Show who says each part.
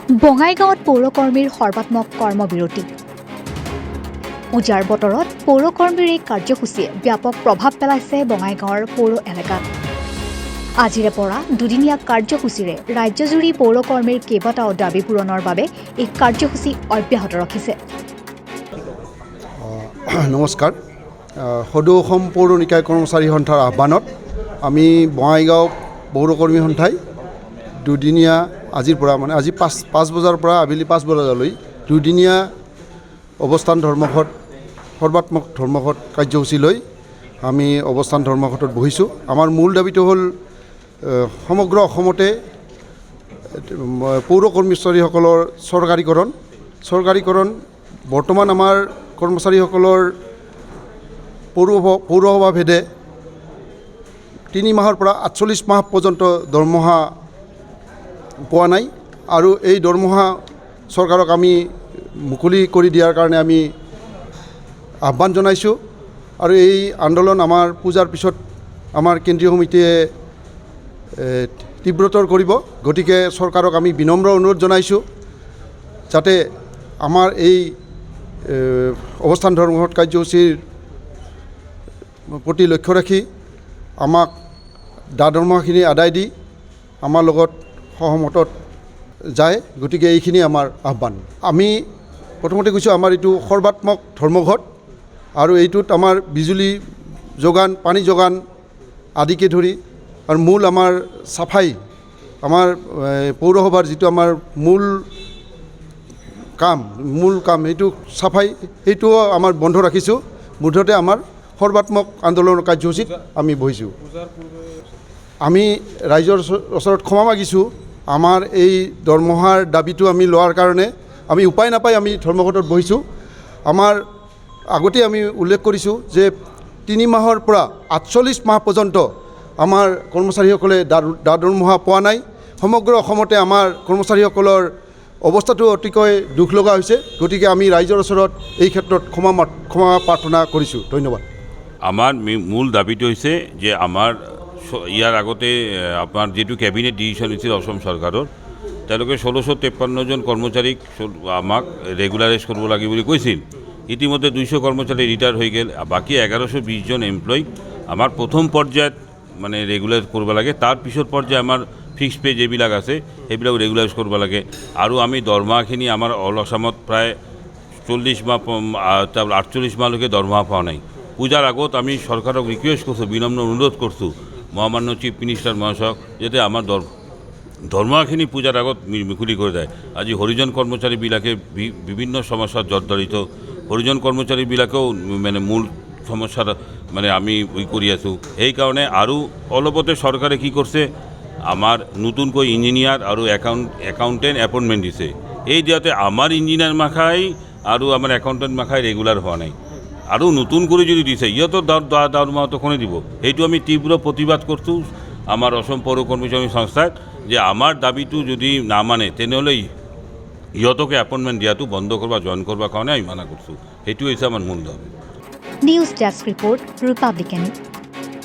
Speaker 1: বঙাইগাঁৱত পৌৰকৰ্মীৰ সৰ্বাত্মক কৰ্মবিৰতি। পূজাৰ বতৰত পৌৰকৰ্মীৰ এই কাৰ্যসূচীয়ে ব্যাপক প্ৰভাৱ পেলাইছে বঙাইগাঁৱৰ পৌৰ এলেকাত। আজিৰে পৰা দুদিনীয়া কাৰ্যসূচীৰে ৰাজ্যজুৰি পৌৰকৰ্মীৰ কেইবাটাও দাবী পূৰণৰ বাবে এই কাৰ্যসূচী অব্যাহত ৰাখিছে।
Speaker 2: নমস্কাৰ। সদৌ অসম পৌৰ নিকায় কৰ্মচাৰী সন্থাৰ আহ্বানত আমি বঙাইগাঁও পৌৰকৰ্মী সন্থাই দুদিনীয়া আজিৰ পৰা আজি পাঁচ বজাৰ পৰা আবেলি 5 বজালৈ দুদিনীয়া অৱস্থান ধৰ্মঘট সৰ্বাত্মক ধৰ্মঘট কাৰ্যসূচী লৈ আমি অৱস্থান ধৰ্মঘটত বহিছোঁ। আমাৰ মূল দাবীটো হ'ল সমগ্ৰ অসমতে পৌৰ কৰ্মচাৰীসকলৰ চৰকাৰীকৰণ। বৰ্তমান আমাৰ কৰ্মচাৰীসকলৰ পৌৰসভা ভেদে 3 মাহৰ পৰা 48 মাহ পৰ্যন্ত দৰমহা পোৱা নাই আৰু এই দৰমহা চৰকাৰক আমি মুকলি কৰি দিয়াৰ কাৰণে আমি আহ্বান জনাইছোঁ। আৰু এই আন্দোলন আমাৰ পূজাৰ পিছত আমাৰ কেন্দ্ৰীয় সমিতিয়ে তীব্ৰতৰ কৰিব। গতিকে চৰকাৰক আমি বিনম্ৰ অনুৰোধ জনাইছোঁ যাতে আমাৰ এই অৱস্থান ধৰ্মঘট কাৰ্যসূচীৰ প্ৰতি লক্ষ্য ৰাখি আমাক দৰমহাখিনি আদায় দি আমাৰ লগত সহমতত যায়। গতিকে এইখিনি আমাৰ আহ্বান। আমি প্ৰথমতে কৈছোঁ আমাৰ এইটো সৰ্বাত্মক ধৰ্মঘট আৰু এইটোত আমাৰ বিজুলী যোগান, পানী যোগান আদিকে ধৰি আৰু মূল আমাৰ চাফাই, আমাৰ পৌৰসভাৰ যিটো আমাৰ মূল কাম সেইটো চাফাই, সেইটোও আমাৰ বন্ধ ৰাখিছোঁ। মুঠতে আমাৰ সৰ্বাত্মক আন্দোলনৰ কাৰ্যসূচীত আমি বহিছোঁ। আমি ৰাইজৰ ওচৰত ক্ষমা মাগিছোঁ। আমাৰ এই দৰমহাৰ দাবীটো আমি লোৱাৰ কাৰণে আমি উপায় নাপাই আমি ধৰ্মঘটত বহিছোঁ। আমাৰ আগতে আমি উল্লেখ কৰিছোঁ যে 3 মাহৰ পৰা 48 মাহ পৰ্যন্ত আমাৰ কৰ্মচাৰীসকলে দৰমহা পোৱা নাই। সমগ্ৰ অসমতে আমাৰ কৰ্মচাৰীসকলৰ অৱস্থাটো অতিকৈ দুখ লগা হৈছে। গতিকে আমি ৰাইজৰ ওচৰত এই ক্ষেত্ৰত ক্ষমা প্ৰাৰ্থনা কৰিছোঁ। ধন্যবাদ।
Speaker 3: আমাৰ মূল দাবীটো হৈছে যে আমাৰ ইয়াৰ আগতে আপোনাৰ যিটো কেবিনেট ডিচিশ্যন হৈছিল অসম চৰকাৰৰ, তেওঁলোকে 1653 জন কৰ্মচাৰীক আমাক ৰেগুলাৰাইজ কৰিব লাগে বুলি কৈছিল। ইতিমধ্যে 200 কৰ্মচাৰী ৰিটায়াৰ হৈ গ'ল। বাকী 1120 জন এমপ্লয়ী আমাৰ প্ৰথম পৰ্যায়ত মানে ৰেগুলাৰাইজ কৰিব লাগে। তাৰ পিছৰ পৰ্যায়ে আমাৰ ফিক্স পে যিবিলাক আছে সেইবিলাক ৰেগুলাৰাইজ কৰিব লাগে। আৰু আমি দৰমহাখিনি আমাৰ অল আসামত প্ৰায় 40 মাহ 48 মাহলৈকে দৰমহা পোৱা নাই। পূজাৰ আগত আমি চৰকাৰক ৰিকুৱেষ্ট কৰিছোঁ, বিনম্ৰ অনুৰোধ কৰিছোঁ মহামান্য চিফ মিনিষ্টাৰ মহাশয়ক যাতে আমাৰ দৰমহাখিনি পূজাৰ আগত মুকলি কৰি যায়। আজি হৰিজন কৰ্মচাৰীবিলাকে বিভিন্ন সমস্যাত জৰ্জৰিত। হৰিজন কৰ্মচাৰীবিলাকেও মানে মূল সমস্যাৰ মানে আমি কৰি আছোঁ। সেইকাৰণে আৰু অলপতে চৰকাৰে কি কৰিছে, আমাৰ নতুনকৈ ইঞ্জিনিয়াৰ আৰু একাউণ্টেণ্ট এপইণ্টমেণ্ট দিছে। এই দিয়াতে আমাৰ ইঞ্জিনিয়াৰ মাখাই আৰু আমাৰ একাউণ্টেণ্ট মাখাই ৰেগুলাৰ হোৱা নাই। আৰু নতুন কৰি যদি দিছে ইহঁতৰ দৰমহাটো কোনে দিব? সেইটো আমি তীব্ৰ প্ৰতিবাদ কৰিছোঁ আমাৰ অসম পৌৰ কৰ্মচাৰী সংস্থাত, যে আমাৰ দাবীটো যদি নামানে তেনেহ'লে ইহঁতকে এপইণ্টমেণ্ট দিয়াটো বন্ধ কৰিব, জইন কৰিবৰ কাৰণে আমি মানা কৰিছোঁ। সেইটো হৈছে আমাৰ মূল দাবী।
Speaker 1: News desk report, Republican.